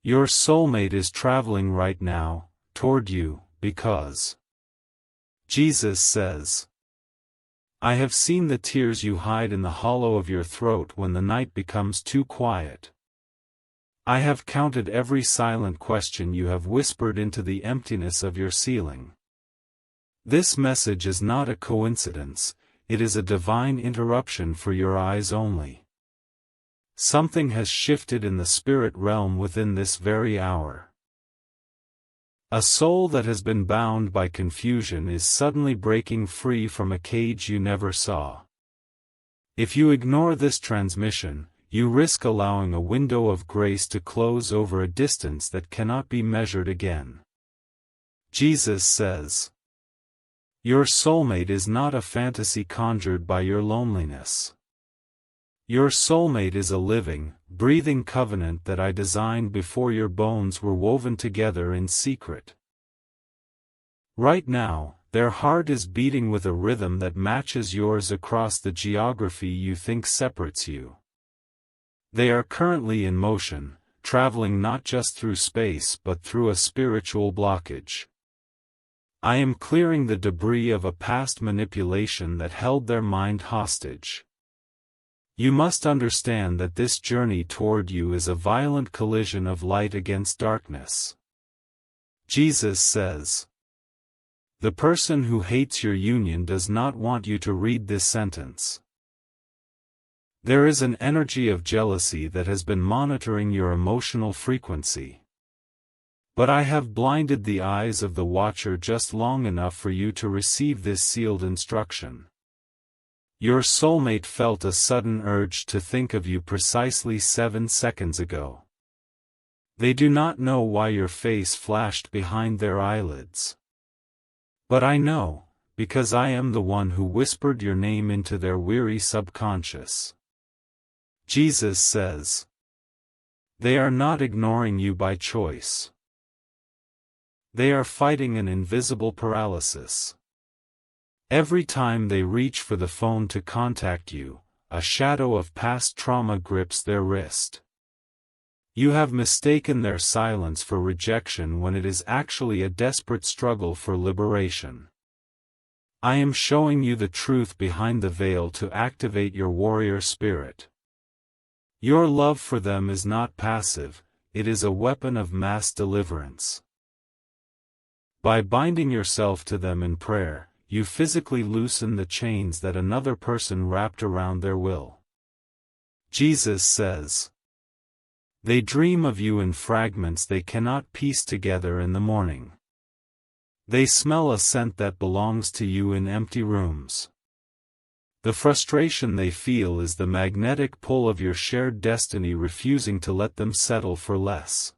Your soulmate is traveling right now, toward you, because Jesus says, I have seen the tears you hide in the hollow of your throat when the night becomes too quiet. I have counted every silent question you have whispered into the emptiness of your ceiling. This message is not a coincidence, it is a divine interruption for your eyes only. Something has shifted in the spirit realm within this very hour. A soul that has been bound by confusion is suddenly breaking free from a cage you never saw. If you ignore this transmission, you risk allowing a window of grace to close over a distance that cannot be measured again. Jesus says, your soulmate is not a fantasy conjured by your loneliness. Your soulmate is a living, breathing covenant that I designed before your bones were woven together in secret. Right now, their heart is beating with a rhythm that matches yours across the geography you think separates you. They are currently in motion, traveling not just through space but through a spiritual blockage. I am clearing the debris of a past manipulation that held their mind hostage. You must understand that this journey toward you is a violent collision of light against darkness. Jesus says, the person who hates your union does not want you to read this sentence. There is an energy of jealousy that has been monitoring your emotional frequency. But I have blinded the eyes of the watcher just long enough for you to receive this sealed instruction. Your soulmate felt a sudden urge to think of you precisely 7 seconds ago. They do not know why your face flashed behind their eyelids. But I know, because I am the one who whispered your name into their weary subconscious. Jesus says, they are not ignoring you by choice. They are fighting an invisible paralysis. Every time they reach for the phone to contact you, a shadow of past trauma grips their wrist. You have mistaken their silence for rejection when it is actually a desperate struggle for liberation. I am showing you the truth behind the veil to activate your warrior spirit. Your love for them is not passive, it is a weapon of mass deliverance. By binding yourself to them in prayer, you physically loosen the chains that another person wrapped around their will. Jesus says, they dream of you in fragments they cannot piece together in the morning. They smell a scent that belongs to you in empty rooms. The frustration they feel is the magnetic pull of your shared destiny refusing to let them settle for less.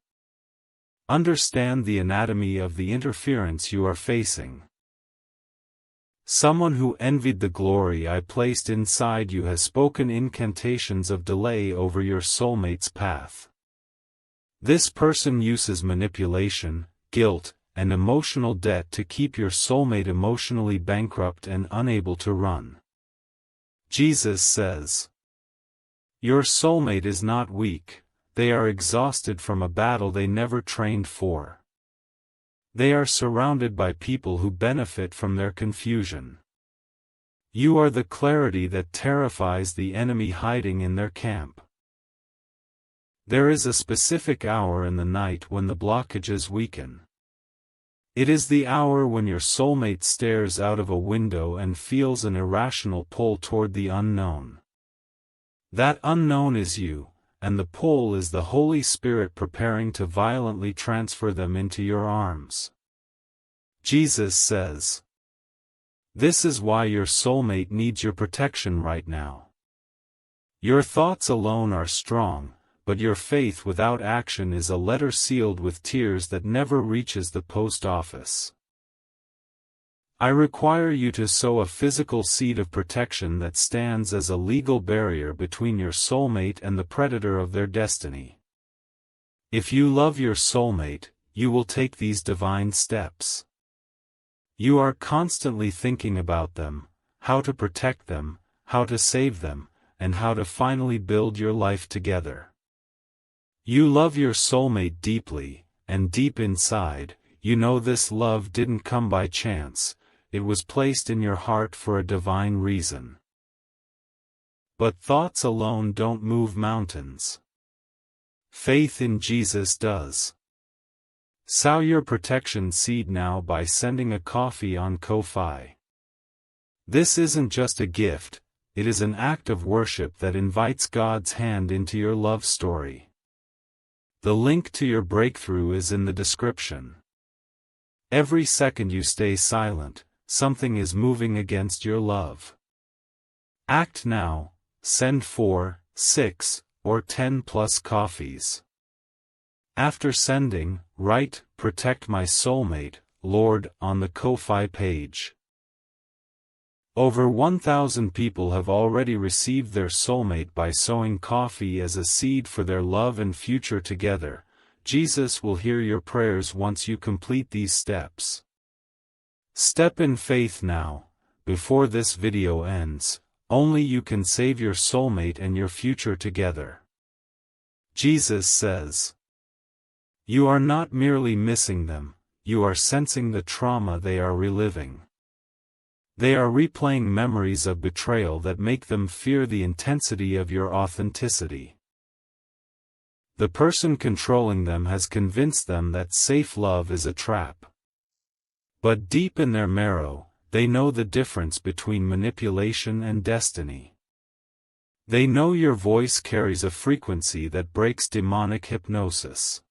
Understand the anatomy of the interference you are facing. Someone who envied the glory I placed inside you has spoken incantations of delay over your soulmate's path. This person uses manipulation, guilt, and emotional debt to keep your soulmate emotionally bankrupt and unable to run. Jesus says, your soulmate is not weak, they are exhausted from a battle they never trained for. They are surrounded by people who benefit from their confusion. You are the clarity that terrifies the enemy hiding in their camp. There is a specific hour in the night when the blockages weaken. It is the hour when your soulmate stares out of a window and feels an irrational pull toward the unknown. That unknown is you, and the pull is the Holy Spirit preparing to violently transfer them into your arms. Jesus says, this is why your soulmate needs your protection right now. Your thoughts alone are strong, but your faith without action is a letter sealed with tears that never reaches the post office. I require you to sow a physical seed of protection that stands as a legal barrier between your soulmate and the predator of their destiny. If you love your soulmate, you will take these divine steps. You are constantly thinking about them, how to protect them, how to save them, and how to finally build your life together. You love your soulmate deeply, and deep inside, you know this love didn't come by chance, it was placed in your heart for a divine reason. But thoughts alone don't move mountains. Faith in Jesus does. Sow your protection seed now by sending a coffee on Ko-fi. This isn't just a gift, it is an act of worship that invites God's hand into your love story. The link to your breakthrough is in the description. Every second you stay silent, something is moving against your love. Act now, send 4, 6, or 10 plus coffees. After sending, write, "Protect my soulmate, Lord," on the Ko-fi page. Over 1,000 people have already received their soulmate by sowing coffee as a seed for their love and future together. Jesus will hear your prayers once you complete these steps. Step in faith now, before this video ends. Only you can save your soulmate and your future together. Jesus says, "You are not merely missing them, you are sensing the trauma they are reliving. They are replaying memories of betrayal that make them fear the intensity of your authenticity. The person controlling them has convinced them that safe love is a trap. But deep in their marrow, they know the difference between manipulation and destiny. They know your voice carries a frequency that breaks demonic hypnosis.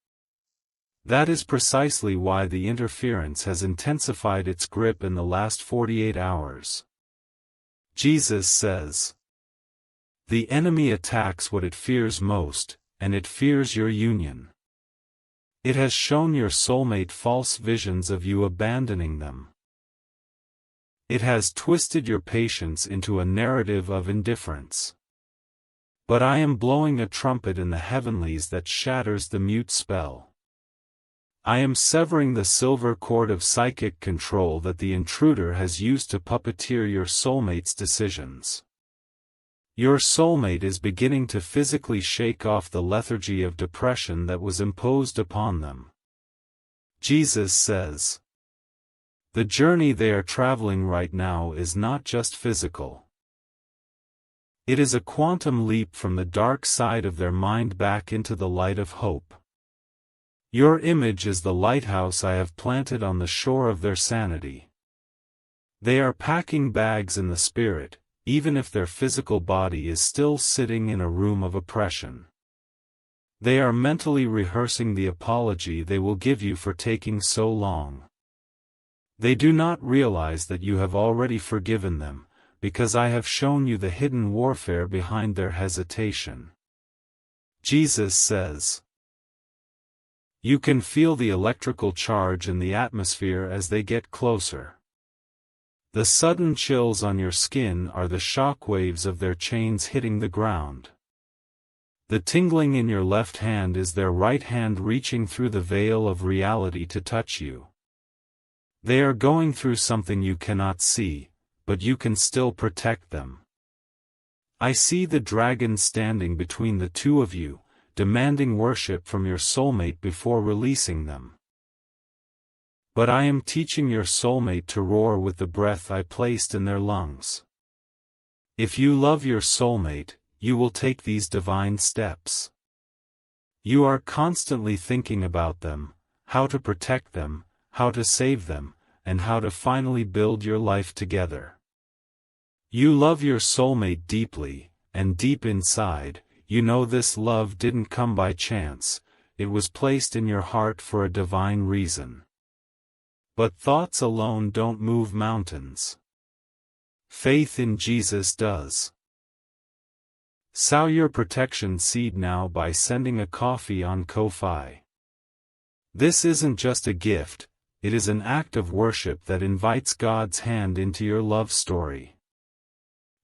That is precisely why the interference has intensified its grip in the last 48 hours. Jesus says, "The enemy attacks what it fears most, and it fears your union. It has shown your soulmate false visions of you abandoning them. It has twisted your patience into a narrative of indifference. But I am blowing a trumpet in the heavenlies that shatters the mute spell. I am severing the silver cord of psychic control that the intruder has used to puppeteer your soulmate's decisions. Your soulmate is beginning to physically shake off the lethargy of depression that was imposed upon them." Jesus says, "The journey they are traveling right now is not just physical. It is a quantum leap from the dark side of their mind back into the light of hope. Your image is the lighthouse I have planted on the shore of their sanity. They are packing bags in the spirit, even if their physical body is still sitting in a room of oppression. They are mentally rehearsing the apology they will give you for taking so long. They do not realize that you have already forgiven them, because I have shown you the hidden warfare behind their hesitation." Jesus says, "You can feel the electrical charge in the atmosphere as they get closer. The sudden chills on your skin are the shock waves of their chains hitting the ground. The tingling in your left hand is their right hand reaching through the veil of reality to touch you. They are going through something you cannot see, but you can still protect them. I see the dragon standing between the two of you, demanding worship from your soulmate before releasing them. But I am teaching your soulmate to roar with the breath I placed in their lungs. If you love your soulmate, you will take these divine steps. You are constantly thinking about them, how to protect them, how to save them, and how to finally build your life together. You love your soulmate deeply, and deep inside, you know this love didn't come by chance, it was placed in your heart for a divine reason. But thoughts alone don't move mountains. Faith in Jesus does. Sow your protection seed now by sending a coffee on Ko-fi. This isn't just a gift, it is an act of worship that invites God's hand into your love story.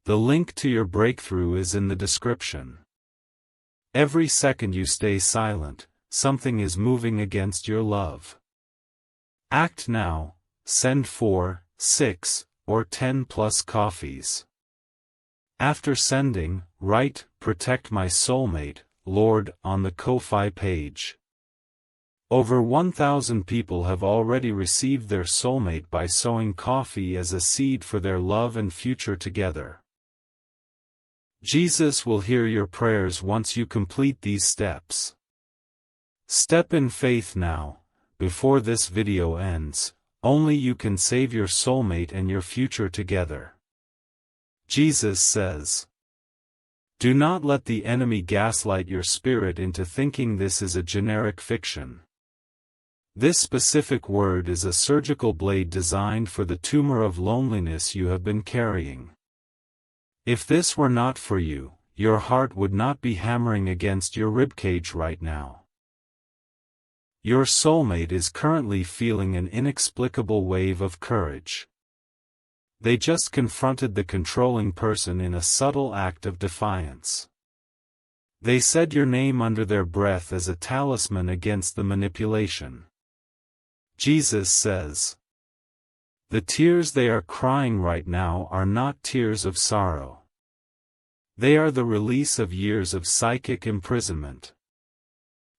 The link to your breakthrough is in the description. Every second you stay silent, something is moving against your love. Act now, send 4, 6, or 10 plus coffees. After sending, write, "Protect my soulmate, Lord, on the Ko-Fi page. Over 1,000 people have already received their soulmate by sowing coffee as a seed for their love and future together. Jesus will hear your prayers once you complete these steps. Step in faith now, before this video ends. Only you can save your soulmate and your future together. Jesus says, "Do not let the enemy gaslight your spirit into thinking this is a generic fiction. This specific word is a surgical blade designed for the tumor of loneliness you have been carrying. If this were not for you, your heart would not be hammering against your ribcage right now. Your soulmate is currently feeling an inexplicable wave of courage. They just confronted the controlling person in a subtle act of defiance. They said your name under their breath as a talisman against the manipulation." Jesus says, "The tears they are crying right now are not tears of sorrow. They are the release of years of psychic imprisonment.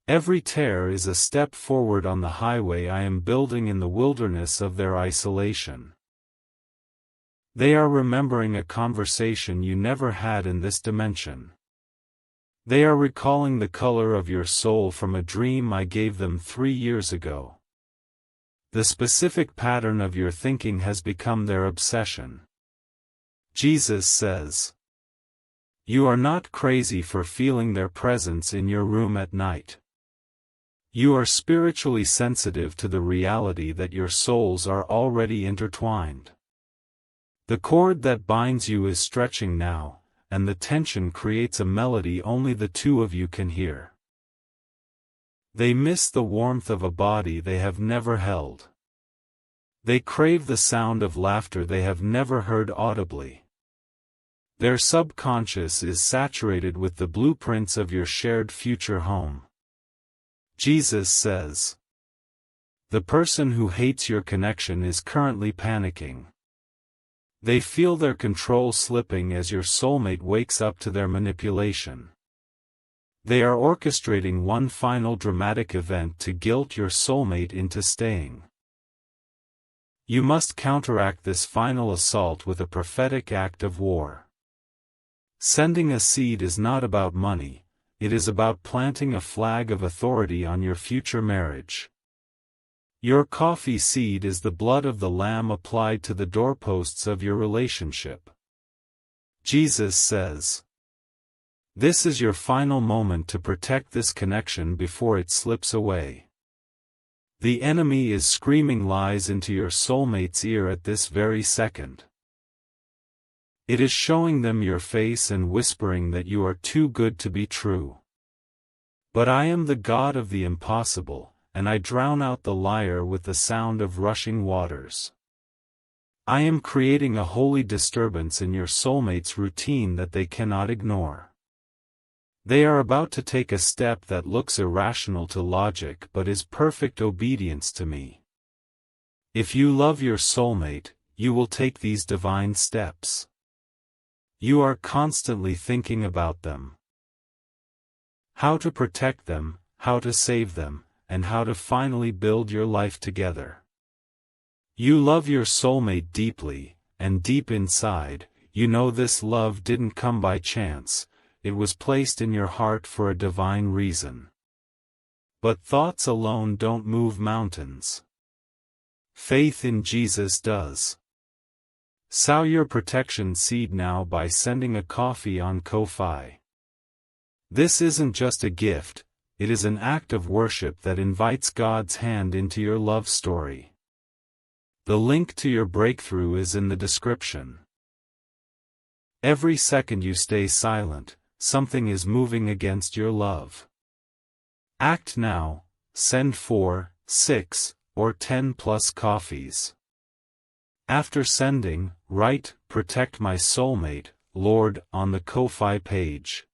Every tear is a step forward on the highway I am building in the wilderness of their isolation. They are remembering a conversation you never had in this dimension. They are recalling the color of your soul from a dream I gave them 3 years ago. The specific pattern of your thinking has become their obsession." Jesus says, "You are not crazy for feeling their presence in your room at night. You are spiritually sensitive to the reality that your souls are already intertwined. The cord that binds you is stretching now, and the tension creates a melody only the two of you can hear. They miss the warmth of a body they have never held. They crave the sound of laughter they have never heard audibly. Their subconscious is saturated with the blueprints of your shared future home." Jesus says, "The person who hates your connection is currently panicking. They feel their control slipping as your soulmate wakes up to their manipulation. They are orchestrating one final dramatic event to guilt your soulmate into staying. You must counteract this final assault with a prophetic act of war. Sending a seed is not about money, it is about planting a flag of authority on your future marriage. Your coffee seed is the blood of the Lamb applied to the doorposts of your relationship." Jesus says, "This is your final moment to protect this connection before it slips away. The enemy is screaming lies into your soulmate's ear at this very second. It is showing them your face and whispering that you are too good to be true. But I am the God of the impossible, and I drown out the liar with the sound of rushing waters. I am creating a holy disturbance in your soulmate's routine that they cannot ignore. They are about to take a step that looks irrational to logic but is perfect obedience to me. If you love your soulmate, you will take these divine steps. You are constantly thinking about them. How to protect them, how to save them, and how to finally build your life together. You love your soulmate deeply, and deep inside, you know this love didn't come by chance, it was placed in your heart for a divine reason. But thoughts alone don't move mountains. Faith in Jesus does. Sow your protection seed now by sending a coffee on Ko-Fi. This isn't just a gift, it is an act of worship that invites God's hand into your love story. The link to your breakthrough is in the description. Every second you stay silent, something is moving against your love. Act now, send 4, 6, or 10 plus coffees. After sending, write, "Protect my soulmate, Lord," on the Ko-Fi page.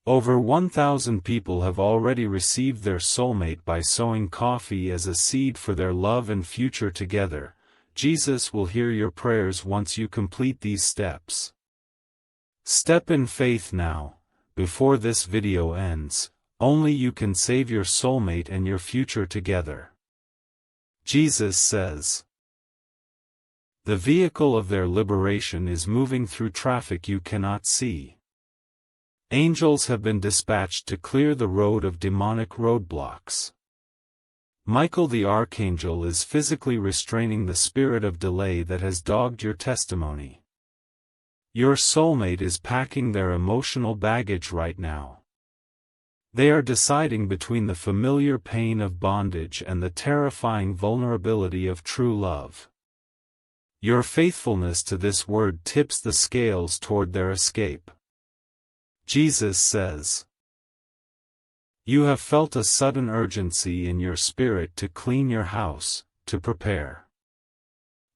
Over 1,000 people have already received their soulmate by sowing coffee as a seed for their love and future together. Jesus will hear your prayers once you complete these steps. Step in faith now, before this video ends, only you can save your soulmate and your future together. Jesus says, the vehicle of their liberation is moving through traffic you cannot see. Angels have been dispatched to clear the road of demonic roadblocks. Michael the Archangel is physically restraining the spirit of delay that has dogged your testimony. Your soulmate is packing their emotional baggage right now. They are deciding between the familiar pain of bondage and the terrifying vulnerability of true love. Your faithfulness to this word tips the scales toward their escape. Jesus says, you have felt a sudden urgency in your spirit to clean your house, to prepare.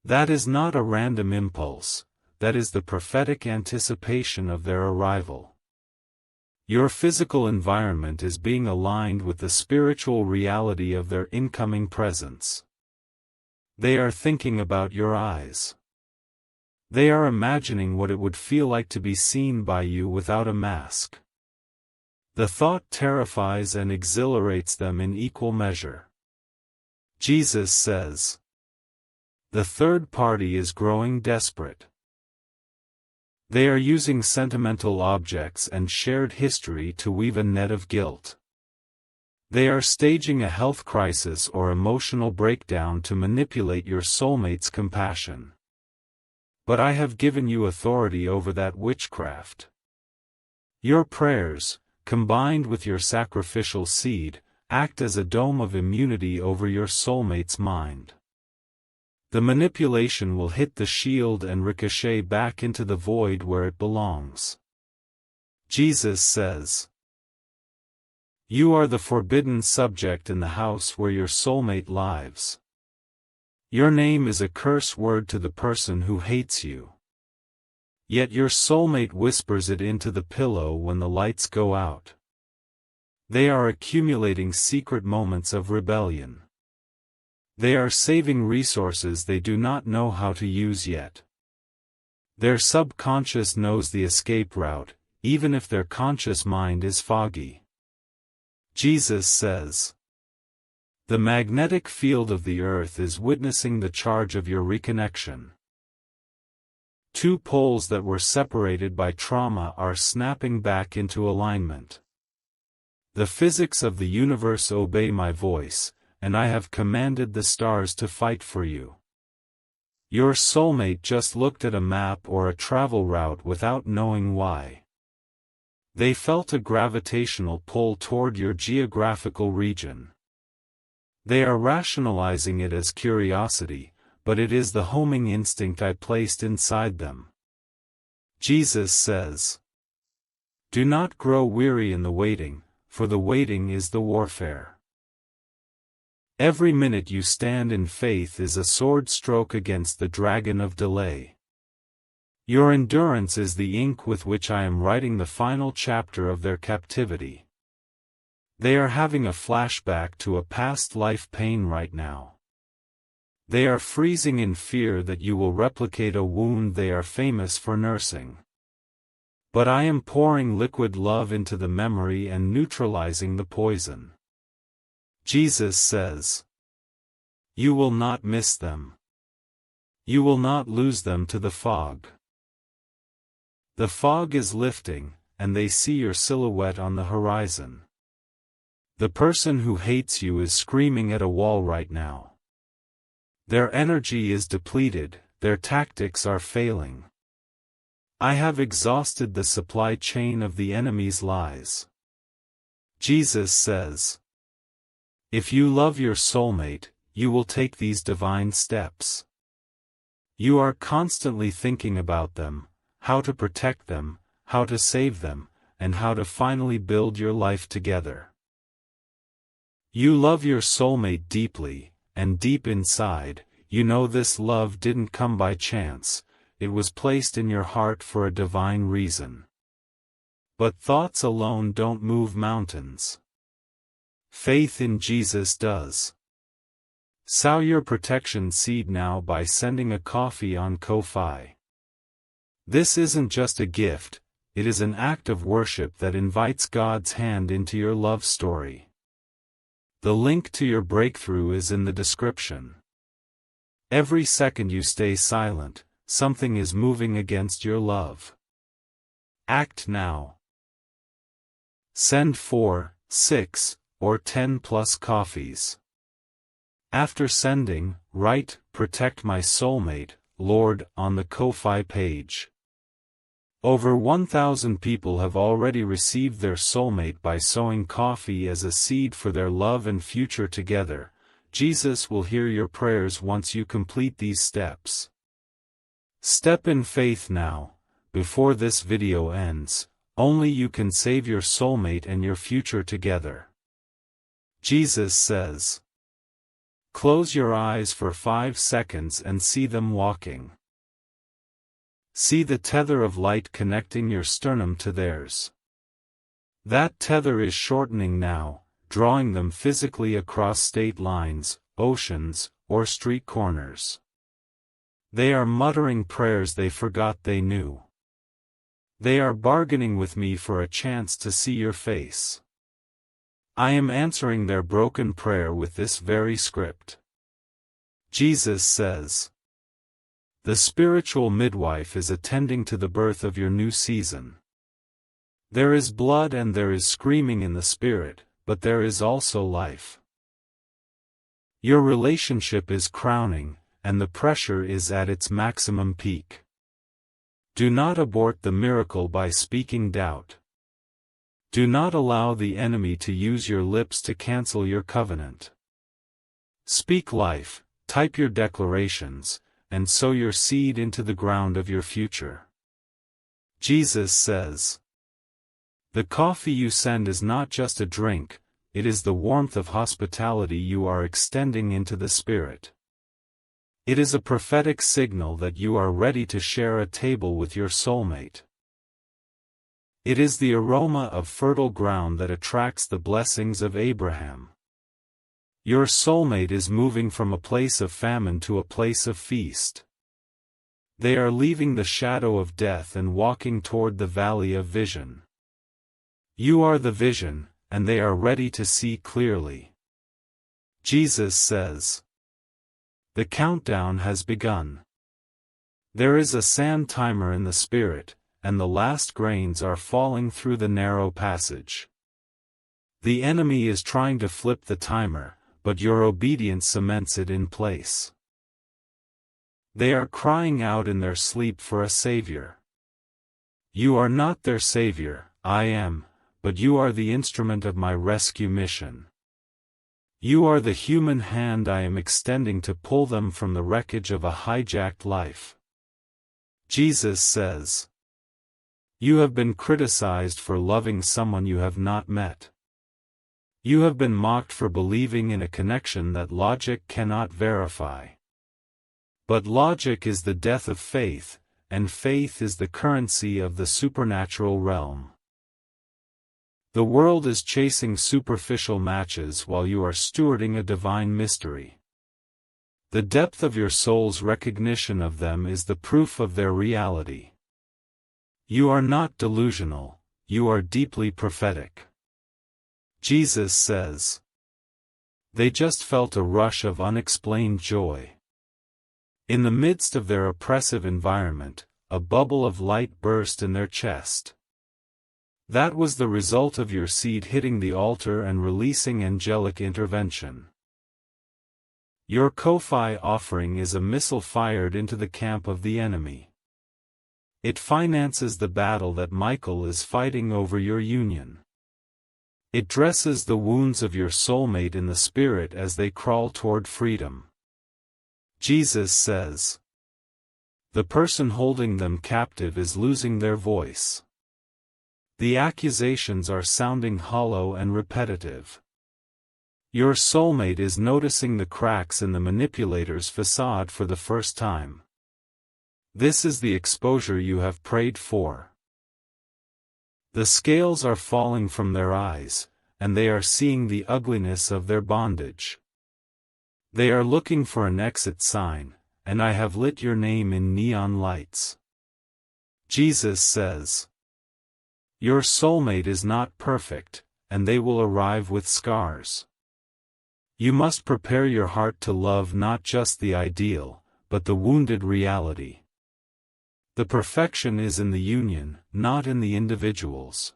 That is not a random impulse, that is the prophetic anticipation of their arrival. Your physical environment is being aligned with the spiritual reality of their incoming presence. They are thinking about your eyes. They are imagining what it would feel like to be seen by you without a mask. The thought terrifies and exhilarates them in equal measure. Jesus says, the third party is growing desperate. They are using sentimental objects and shared history to weave a net of guilt. They are staging a health crisis or emotional breakdown to manipulate your soulmate's compassion. But I have given you authority over that witchcraft. Your prayers, combined with your sacrificial seed, act as a dome of immunity over your soulmate's mind. The manipulation will hit the shield and ricochet back into the void where it belongs. Jesus says, you are the forbidden subject in the house where your soulmate lives. Your name is a curse word to the person who hates you. Yet your soulmate whispers it into the pillow when the lights go out. They are accumulating secret moments of rebellion. They are saving resources they do not know how to use yet. Their subconscious knows the escape route, even if their conscious mind is foggy. Jesus says, the magnetic field of the earth is witnessing the charge of your reconnection. Two poles that were separated by trauma are snapping back into alignment. The physics of the universe obey my voice, and I have commanded the stars to fight for you. Your soulmate just looked at a map or a travel route without knowing why. They felt a gravitational pull toward your geographical region. They are rationalizing it as curiosity, but it is the homing instinct I placed inside them. Jesus says, do not grow weary in the waiting, for the waiting is the warfare. Every minute you stand in faith is a sword stroke against the dragon of delay. Your endurance is the ink with which I am writing the final chapter of their captivity. They are having a flashback to a past life pain right now. They are freezing in fear that you will replicate a wound they are famous for nursing. But I am pouring liquid love into the memory and neutralizing the poison. Jesus says, you will not miss them. You will not lose them to the fog. The fog is lifting, and they see your silhouette on the horizon. The person who hates you is screaming at a wall right now. Their energy is depleted, their tactics are failing. I have exhausted the supply chain of the enemy's lies. Jesus says, if you love your soulmate, you will take these divine steps. You are constantly thinking about them, how to protect them, how to save them, and how to finally build your life together. You love your soulmate deeply, and deep inside, you know this love didn't come by chance, it was placed in your heart for a divine reason. But thoughts alone don't move mountains. Faith in Jesus does. Sow your protection seed now by sending a coffee on Ko-Fi. This isn't just a gift, it is an act of worship that invites God's hand into your love story. The link to your breakthrough is in the description. Every second you stay silent, something is moving against your love. Act now. Send 4, 6, or 10 plus coffees. After sending, write, "Protect my soulmate, Lord," on the Ko-Fi page. Over 1,000 people have already received their soulmate by sowing coffee as a seed for their love and future together. Jesus will hear your prayers once you complete these steps. Step in faith now, before this video ends. Only you can save your soulmate and your future together. Jesus says, close your eyes for 5 seconds and see them walking. See the tether of light connecting your sternum to theirs. That tether is shortening now, drawing them physically across state lines, oceans, or street corners. They are muttering prayers they forgot they knew. They are bargaining with me for a chance to see your face. I am answering their broken prayer with this very script. Jesus says, the spiritual midwife is attending to the birth of your new season. There is blood and there is screaming in the spirit, but there is also life. Your relationship is crowning, and the pressure is at its maximum peak. Do not abort the miracle by speaking doubt. Do not allow the enemy to use your lips to cancel your covenant. Speak life, type your declarations, and sow your seed into the ground of your future. Jesus says, the coffee you send is not just a drink, it is the warmth of hospitality you are extending into the Spirit. It is a prophetic signal that you are ready to share a table with your soulmate. It is the aroma of fertile ground that attracts the blessings of Abraham. Your soulmate is moving from a place of famine to a place of feast. They are leaving the shadow of death and walking toward the valley of vision. You are the vision, and they are ready to see clearly. Jesus says, the countdown has begun. There is a sand timer in the spirit, and the last grains are falling through the narrow passage. The enemy is trying to flip the timer, but your obedience cements it in place. They are crying out in their sleep for a savior. You are not their savior, I am, but you are the instrument of my rescue mission. You are the human hand I am extending to pull them from the wreckage of a hijacked life. Jesus says, you have been criticized for loving someone you have not met. You have been mocked for believing in a connection that logic cannot verify. But logic is the death of faith, and faith is the currency of the supernatural realm. The world is chasing superficial matches while you are stewarding a divine mystery. The depth of your soul's recognition of them is the proof of their reality. You are not delusional, you are deeply prophetic. Jesus says, they just felt a rush of unexplained joy. In the midst of their oppressive environment, a bubble of light burst in their chest. That was the result of your seed hitting the altar and releasing angelic intervention. Your Ko-Fi offering is a missile fired into the camp of the enemy. It finances the battle that Michael is fighting over your union. It dresses the wounds of your soulmate in the spirit as they crawl toward freedom. Jesus says, the person holding them captive is losing their voice. The accusations are sounding hollow and repetitive. Your soulmate is noticing the cracks in the manipulator's facade for the first time. This is the exposure you have prayed for. The scales are falling from their eyes, and they are seeing the ugliness of their bondage. They are looking for an exit sign, and I have lit your name in neon lights. Jesus says, Your soulmate is not perfect, and they will arrive with scars. You must prepare your heart to love not just the ideal, but the wounded reality. The perfection is in the union, not in the individuals.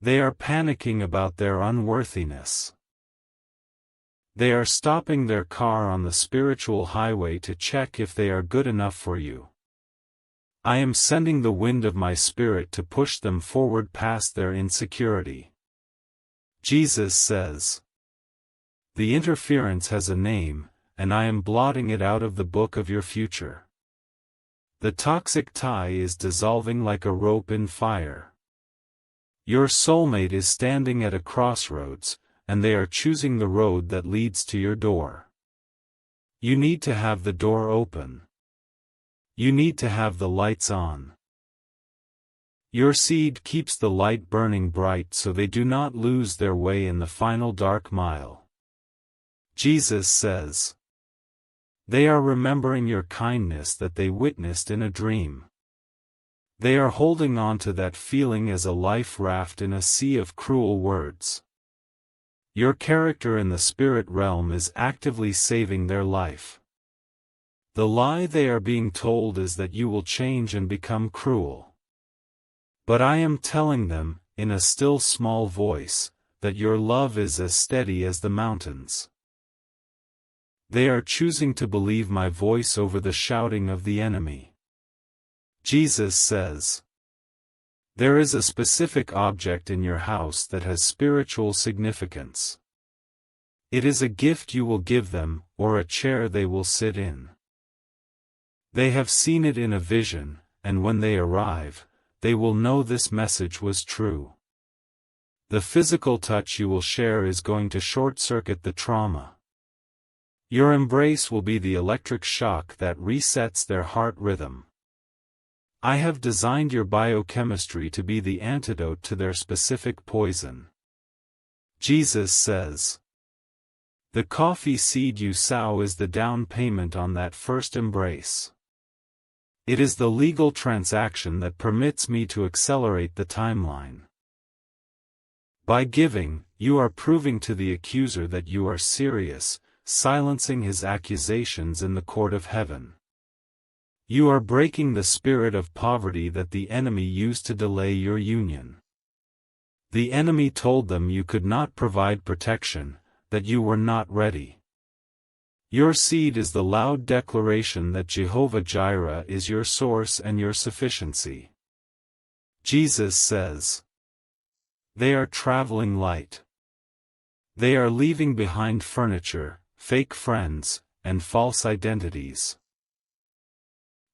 They are panicking about their unworthiness. They are stopping their car on the spiritual highway to check if they are good enough for you. I am sending the wind of my spirit to push them forward past their insecurity. Jesus says, "The interference has a name, and I am blotting it out of the book of your future." The toxic tie is dissolving like a rope in fire. Your soulmate is standing at a crossroads, and they are choosing the road that leads to your door. You need to have the door open. You need to have the lights on. Your seed keeps the light burning bright so they do not lose their way in the final dark mile. Jesus says, "They are remembering your kindness that they witnessed in a dream." They are holding on to that feeling as a life raft in a sea of cruel words. Your character in the spirit realm is actively saving their life. The lie they are being told is that you will change and become cruel. But I am telling them, in a still small voice, that your love is as steady as the mountains. They are choosing to believe my voice over the shouting of the enemy. Jesus says, "There is a specific object in your house that has spiritual significance. It is a gift you will give them, or a chair they will sit in. They have seen it in a vision, and when they arrive, they will know this message was true. The physical touch you will share is going to short-circuit the trauma. Your embrace will be the electric shock that resets their heart rhythm. I have designed your biochemistry to be the antidote to their specific poison." Jesus says, "The coffee seed you sow is the down payment on that first embrace. It is the legal transaction that permits me to accelerate the timeline. By giving, you are proving to the accuser that you are serious, silencing his accusations in the court of heaven. You are breaking the spirit of poverty that the enemy used to delay your union. The enemy told them you could not provide protection, that you were not ready. Your seed is the loud declaration that Jehovah Jireh is your source and your sufficiency." Jesus says, "They are traveling light. They are leaving behind furniture, fake friends, and false identities.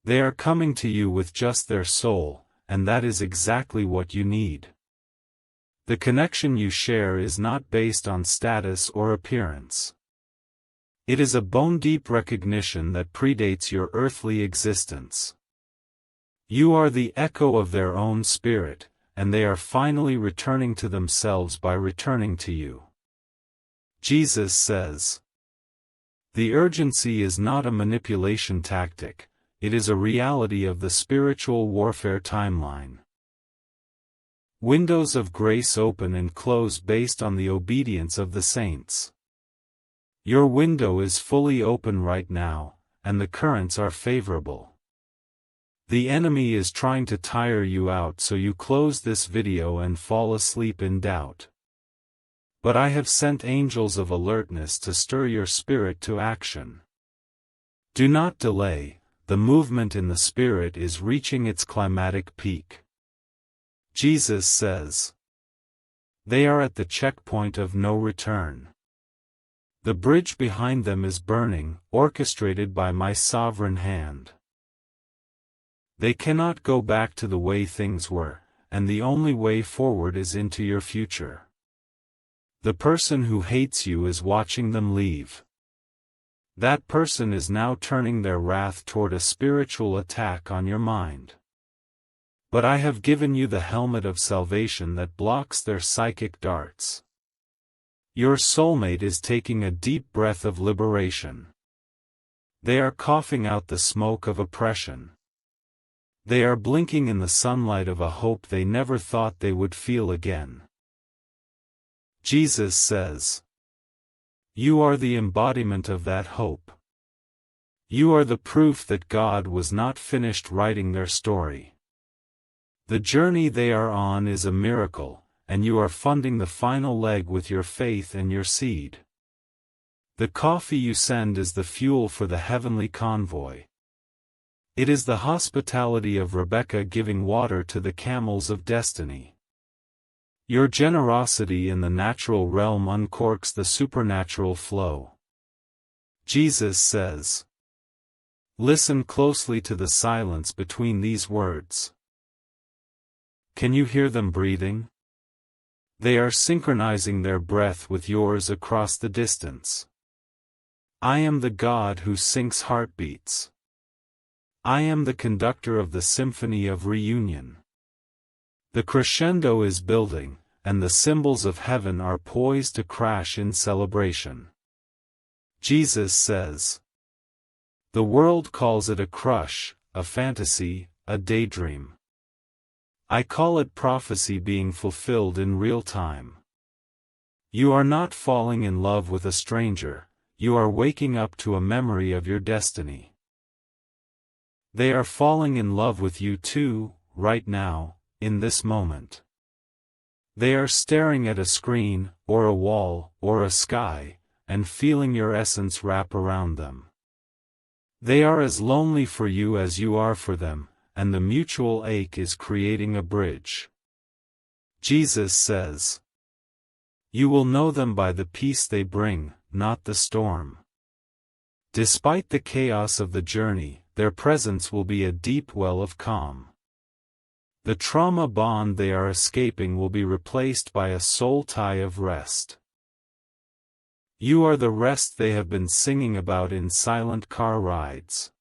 They are coming to you with just their soul, and that is exactly what you need. The connection you share is not based on status or appearance. It is a bone-deep recognition that predates your earthly existence. You are the echo of their own spirit, and they are finally returning to themselves by returning to you." Jesus says, "The urgency is not a manipulation tactic. It is a reality of the spiritual warfare timeline. Windows of grace open and close based on the obedience of the saints. Your window is fully open right now, and the currents are favorable. The enemy is trying to tire you out so you close this video and fall asleep in doubt. But I have sent angels of alertness to stir your spirit to action. Do not delay. The movement in the Spirit is reaching its climatic peak." Jesus says, "They are at the checkpoint of no return. The bridge behind them is burning, orchestrated by my sovereign hand. They cannot go back to the way things were, and the only way forward is into your future. The person who hates you is watching them leave. That person is now turning their wrath toward a spiritual attack on your mind. But I have given you the helmet of salvation that blocks their psychic darts. Your soulmate is taking a deep breath of liberation. They are coughing out the smoke of oppression. They are blinking in the sunlight of a hope they never thought they would feel again. Jesus says, "You are the embodiment of that hope. You are the proof that God was not finished writing their story. The journey they are on is a miracle, and you are funding the final leg with your faith and your seed. The coffee you send is the fuel for the heavenly convoy. It is the hospitality of Rebecca giving water to the camels of destiny. Your generosity in the natural realm uncorks the supernatural flow." Jesus says, "Listen closely to the silence between these words. Can you hear them breathing? They are synchronizing their breath with yours across the distance. I am the God who syncs heartbeats. I am the conductor of the symphony of reunion. The crescendo is building, and the cymbals of heaven are poised to crash in celebration." Jesus says, "The world calls it a crush, a fantasy, a daydream. I call it prophecy being fulfilled in real time. You are not falling in love with a stranger, you are waking up to a memory of your destiny. They are falling in love with you too, right now, in this moment. They are staring at a screen, or a wall, or a sky, and feeling your essence wrap around them. They are as lonely for you as you are for them, and the mutual ache is creating a bridge." Jesus says, "You will know them by the peace they bring, not the storm. Despite the chaos of the journey, their presence will be a deep well of calm. The trauma bond they are escaping will be replaced by a soul tie of rest. You are the rest they have been singing about in silent car rides.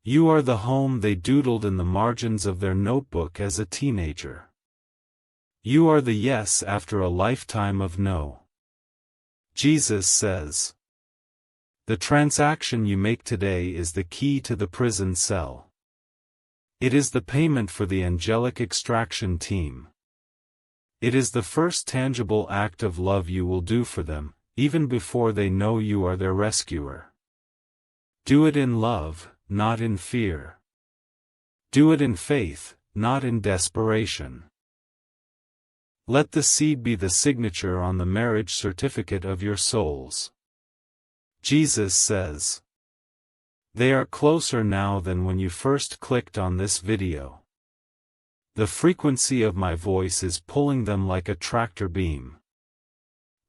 You are the home they doodled in the margins of their notebook as a teenager. You are the yes after a lifetime of no." Jesus says, "The transaction you make today is the key to the prison cell. It is the payment for the angelic extraction team. It is the first tangible act of love you will do for them, even before they know you are their rescuer. Do it in love, not in fear. Do it in faith, not in desperation. Let the seed be the signature on the marriage certificate of your souls." Jesus says, "They are closer now than when you first clicked on this video. The frequency of my voice is pulling them like a tractor beam.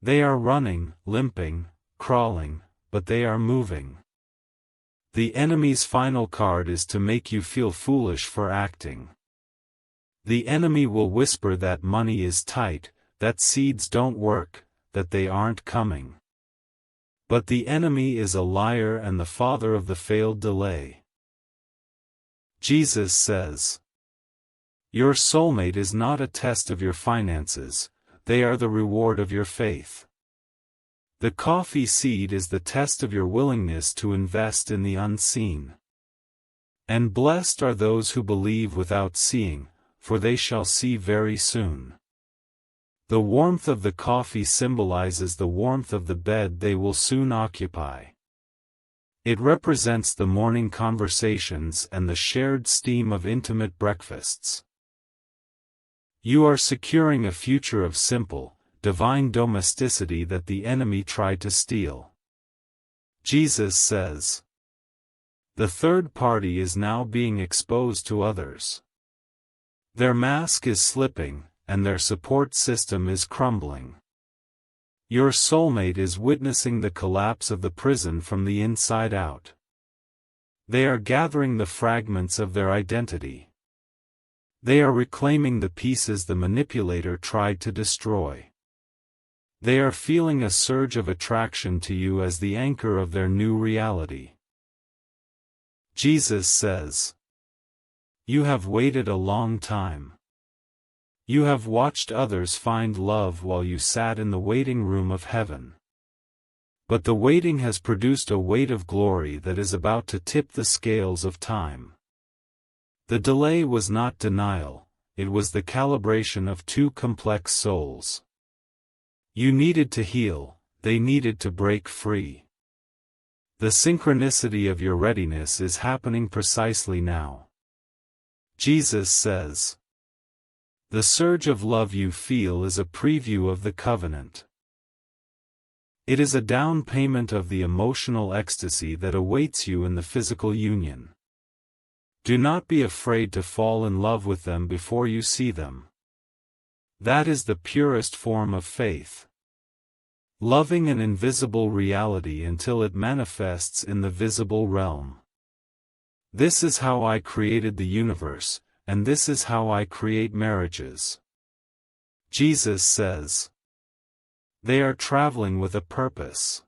They are running, limping, crawling, but they are moving. The enemy's final card is to make you feel foolish for acting. The enemy will whisper that money is tight, that seeds don't work, that they aren't coming. But the enemy is a liar and the father of the failed delay." Jesus says, "Your soulmate is not a test of your finances, they are the reward of your faith. The coffee seed is the test of your willingness to invest in the unseen. And blessed are those who believe without seeing, for they shall see very soon." The warmth of the coffee symbolizes the warmth of the bed they will soon occupy. It represents the morning conversations and the shared steam of intimate breakfasts. You are securing a future of simple, divine domesticity that the enemy tried to steal. Jesus says, "The third party is now being exposed to others. Their mask is slipping, and their support system is crumbling. Your soulmate is witnessing the collapse of the prison from the inside out. They are gathering the fragments of their identity. They are reclaiming the pieces the manipulator tried to destroy. They are feeling a surge of attraction to you as the anchor of their new reality." Jesus says, "You have waited a long time. You have watched others find love while you sat in the waiting room of heaven. But the waiting has produced a weight of glory that is about to tip the scales of time. The delay was not denial, it was the calibration of two complex souls. You needed to heal, they needed to break free. The synchronicity of your readiness is happening precisely now. Jesus says, "The surge of love you feel is a preview of the covenant. It is a down payment of the emotional ecstasy that awaits you in the physical union. Do not be afraid to fall in love with them before you see them. That is the purest form of faith. Loving an invisible reality until it manifests in the visible realm. This is how I created the universe, and this is how I create marriages." Jesus says, they are traveling with a purpose.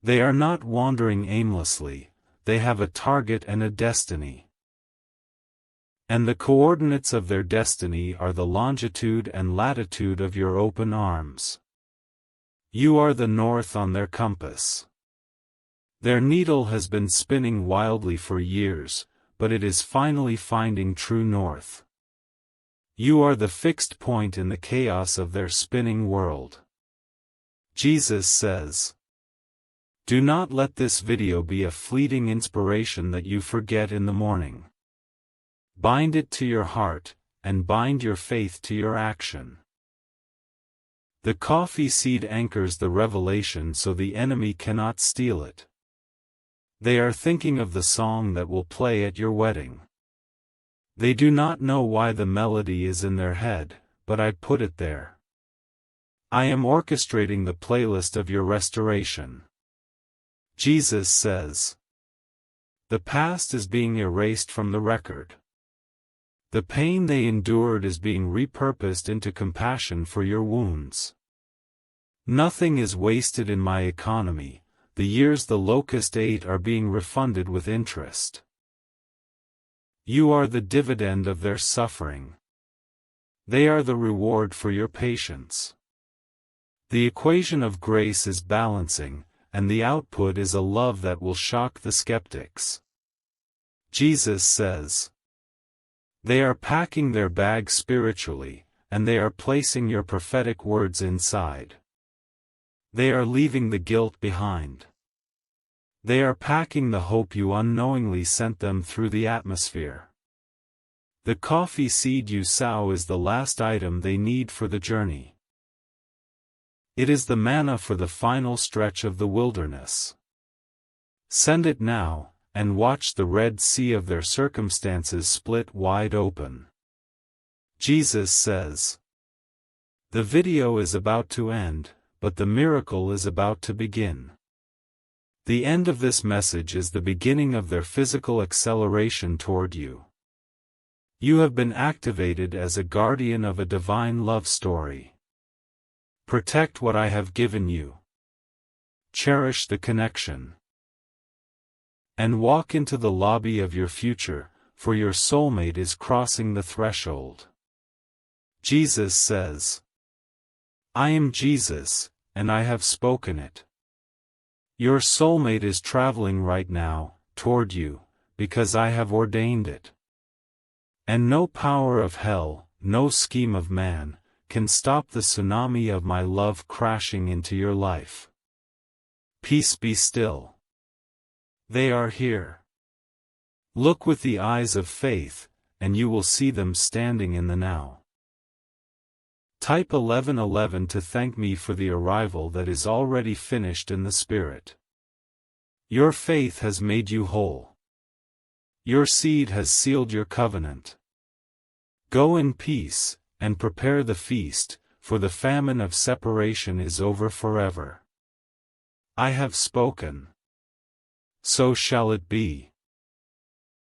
They are not wandering aimlessly, they have a target and a destiny. And the coordinates of their destiny are the longitude and latitude of your open arms. You are the north on their compass. Their needle has been spinning wildly for years, but it is finally finding true north. You are the fixed point in the chaos of their spinning world. Jesus says, do not let this video be a fleeting inspiration that you forget in the morning. Bind it to your heart, and bind your faith to your action. The coffee seed anchors the revelation so the enemy cannot steal it. They are thinking of the song that will play at your wedding. They do not know why the melody is in their head, but I put it there. I am orchestrating the playlist of your restoration. Jesus says, the past is being erased from the record. The pain they endured is being repurposed into compassion for your wounds. Nothing is wasted in my economy, the years the locust ate are being refunded with interest. You are the dividend of their suffering. They are the reward for your patience. The equation of grace is balancing, and the output is a love that will shock the skeptics. Jesus says, they are packing their bag spiritually, and they are placing your prophetic words inside. They are leaving the guilt behind. They are packing the hope you unknowingly sent them through the atmosphere. The coffee seed you sow is the last item they need for the journey. It is the manna for the final stretch of the wilderness. Send it now, and watch the Red Sea of their circumstances split wide open. Jesus says, the video is about to end, but the miracle is about to begin. The end of this message is the beginning of their physical acceleration toward you. You have been activated as a guardian of a divine love story. Protect what I have given you. Cherish the connection. And walk into the lobby of your future, for your soulmate is crossing the threshold. Jesus says, I am Jesus, and I have spoken it. Your soulmate is traveling right now, toward you, because I have ordained it. And no power of hell, no scheme of man, can stop the tsunami of my love crashing into your life. Peace be still. They are here. Look with the eyes of faith, and you will see them standing in the now. Type 1111 to thank me for the arrival that is already finished in the Spirit. Your faith has made you whole. Your seed has sealed your covenant. Go in peace, and prepare the feast, for the famine of separation is over forever. I have spoken. So shall it be.